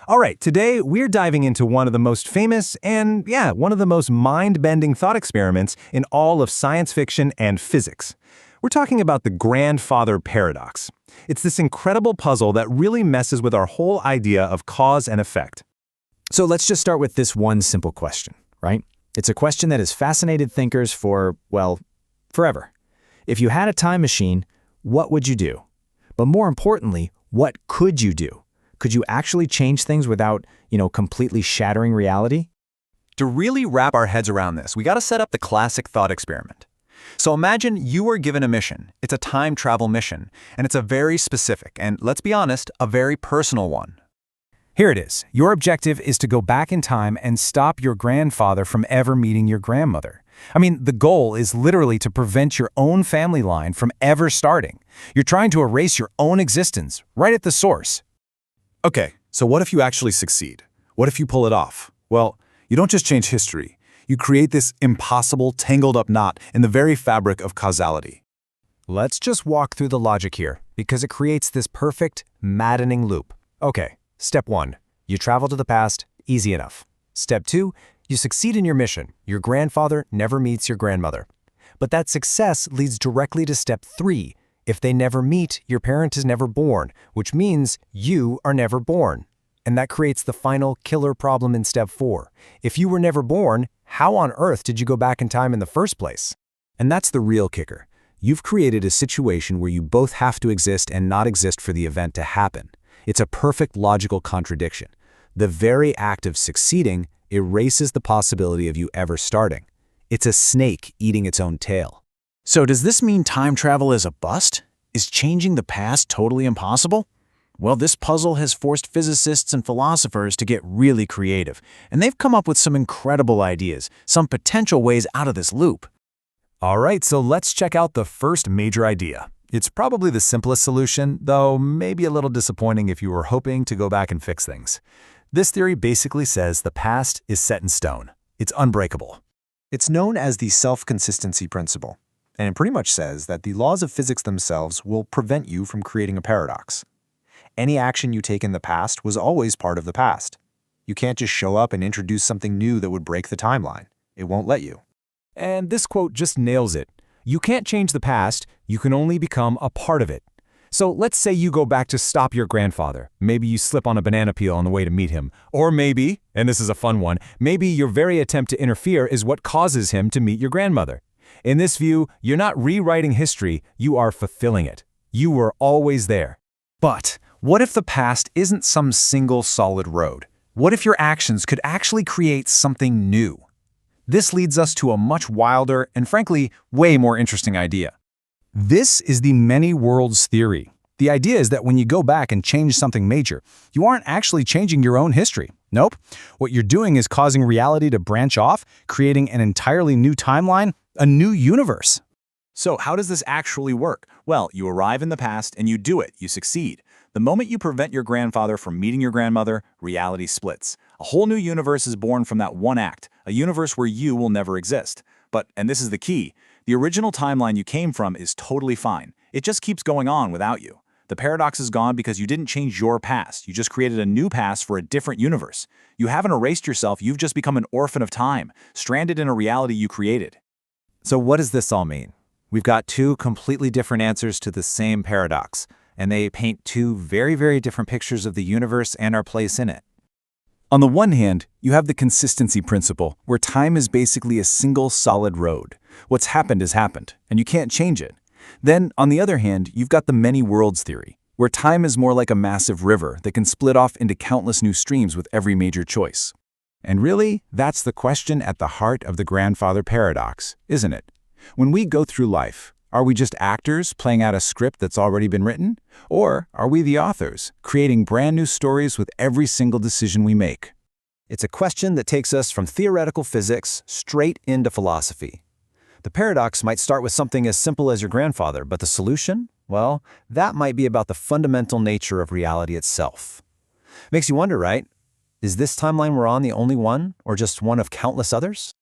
All right, today we're diving into one of the most famous and, one of the most mind-bending thought experiments in all of science fiction and physics. We're talking about the grandfather paradox. It's this incredible puzzle that really messes with our whole idea of cause and effect. So let's just start with this one simple question, right? It's a question that has fascinated thinkers for, well, forever. If you had a time machine, what would you do? But more importantly, what could you do? Could you actually change things without, completely shattering reality? To really wrap our heads around this, we got to set up the classic thought experiment. So imagine you were given a mission. It's a time travel mission, and it's a very specific, and let's be honest, a very personal one. Here it is. Your objective is to go back in time and stop your grandfather from ever meeting your grandmother. The goal is literally to prevent your own family line from ever starting. You're trying to erase your own existence, right at the source. Okay, so what if you actually succeed? What if you pull it off? Well, you don't just change history. You create this impossible, tangled-up knot in the very fabric of causality. Let's just walk through the logic here, because it creates this perfect, maddening loop. Okay, step 1. You travel to the past, easy enough. Step 2. You succeed in your mission. Your grandfather never meets your grandmother. But that success leads directly to step 3. If they never meet, your parent is never born, which means you are never born. And that creates the final killer problem in step 4. If you were never born, how on earth did you go back in time in the first place? And that's the real kicker. You've created a situation where you both have to exist and not exist for the event to happen. It's a perfect logical contradiction. The very act of succeeding erases the possibility of you ever starting. It's a snake eating its own tail. So does this mean time travel is a bust? Is changing the past totally impossible? Well, this puzzle has forced physicists and philosophers to get really creative, and they've come up with some incredible ideas, some potential ways out of this loop. All right, so let's check out the first major idea. It's probably the simplest solution, though maybe a little disappointing if you were hoping to go back and fix things. This theory basically says the past is set in stone. It's unbreakable. It's known as the self-consistency principle, and it pretty much says that the laws of physics themselves will prevent you from creating a paradox. Any action you take in the past was always part of the past. You can't just show up and introduce something new that would break the timeline. It won't let you. And this quote just nails it. You can't change the past, you can only become a part of it. So let's say you go back to stop your grandfather. Maybe you slip on a banana peel on the way to meet him. Or maybe, and this is a fun one, maybe your very attempt to interfere is what causes him to meet your grandmother. In this view, you're not rewriting history, you are fulfilling it. You were always there. But what if the past isn't some single solid road? What if your actions could actually create something new? This leads us to a much wilder and frankly, way more interesting idea. This is the many worlds theory. The idea is that when you go back and change something major, you aren't actually changing your own history. Nope. What you're doing is causing reality to branch off, creating an entirely new timeline, a new universe. So how does this actually work? Well, you arrive in the past and you do it. You succeed. The moment you prevent your grandfather from meeting your grandmother, reality splits. A whole new universe is born from that one act, a universe where you will never exist. But, and this is the key, the original timeline you came from is totally fine. It just keeps going on without you. The paradox is gone because you didn't change your past. You just created a new past for a different universe. You haven't erased yourself, you've just become an orphan of time, stranded in a reality you created. So what does this all mean? We've got two completely different answers to the same paradox, and they paint two very, very different pictures of the universe and our place in it. On the one hand, you have the consistency principle, where time is basically a single solid road. What's happened has happened, and you can't change it. Then, on the other hand, you've got the many worlds theory, where time is more like a massive river that can split off into countless new streams with every major choice. And really, that's the question at the heart of the grandfather paradox, isn't it? When we go through life, are we just actors playing out a script that's already been written? Or are we the authors, creating brand new stories with every single decision we make? It's a question that takes us from theoretical physics straight into philosophy. The paradox might start with something as simple as your grandfather, but the solution? Well, that might be about the fundamental nature of reality itself. Makes you wonder, right? Is this timeline we're on the only one, or just one of countless others?